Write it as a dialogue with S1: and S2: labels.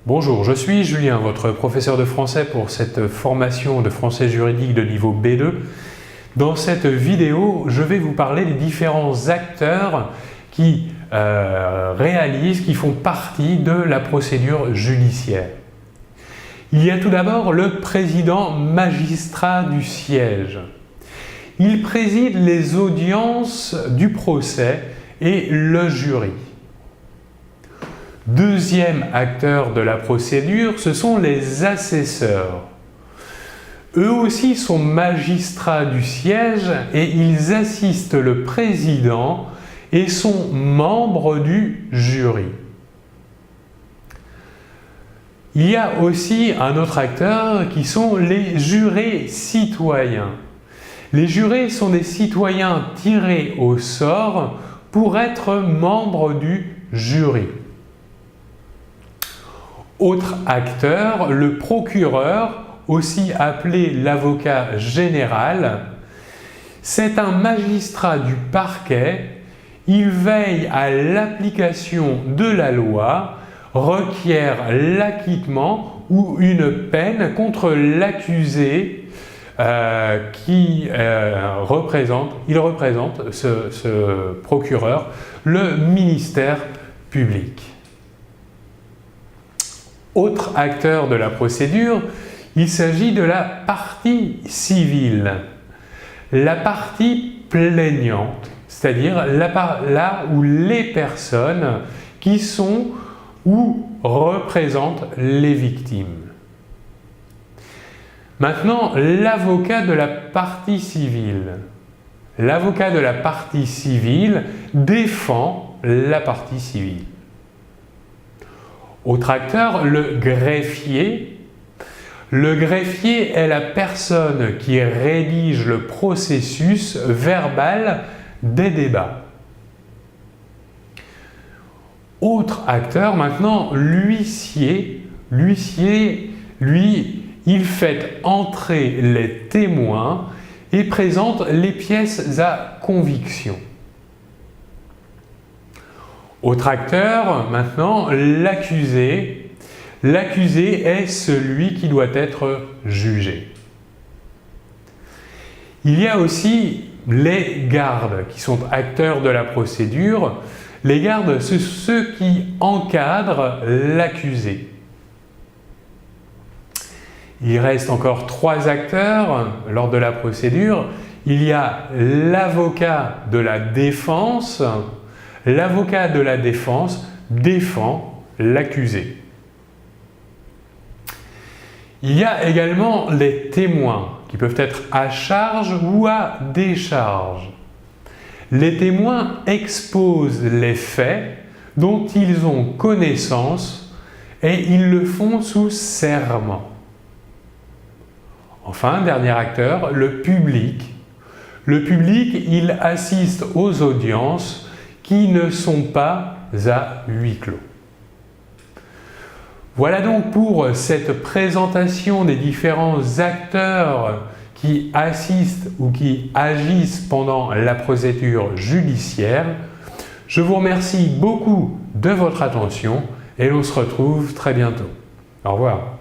S1: Bonjour, je suis Julien, votre professeur de français pour cette formation de français juridique de niveau B2. Dans cette vidéo, je vais vous parler des différents acteurs qui qui font partie de la procédure judiciaire. Il y a tout d'abord le président magistrat du siège. Il préside les audiences du procès et le jury. Deuxième acteur de la procédure, ce sont les assesseurs. Eux aussi sont magistrats du siège et ils assistent le président et sont membres du jury. Il y a aussi un autre acteur qui sont les jurés citoyens. Les jurés sont des citoyens tirés au sort pour être membres du jury. Autre acteur, le procureur, aussi appelé l'avocat général, c'est un magistrat du parquet. Il veille à l'application de la loi, requiert l'acquittement ou une peine contre l'accusé il représente ce procureur, le ministère public. Autre acteur de la procédure, il s'agit de la partie civile. La partie plaignante, c'est-à-dire là où les personnes qui sont ou représentent les victimes. Maintenant, l'avocat de la partie civile. L'avocat de la partie civile défend la partie civile. Autre acteur, le greffier. Le greffier est la personne qui rédige le processus verbal des débats. Autre acteur maintenant, l'huissier. L'huissier, lui, il fait entrer les témoins et présente les pièces à conviction. Autre acteur, maintenant, l'accusé. L'accusé est celui qui doit être jugé. Il y a aussi les gardes qui sont acteurs de la procédure. Les gardes, c'est ceux qui encadrent l'accusé. Il reste encore 3 acteurs lors de la procédure. Il y a l'avocat de la défense. L'avocat de la défense défend l'accusé. Il y a également les témoins qui peuvent être à charge ou à décharge. Les témoins exposent les faits dont ils ont connaissance et ils le font sous serment. Enfin, dernier acteur, le public. Le public, il assiste aux audiences qui ne sont pas à huis clos. Voilà donc pour cette présentation des différents acteurs qui assistent ou qui agissent pendant la procédure judiciaire. Je vous remercie beaucoup de votre attention et l'on se retrouve très bientôt. Au revoir.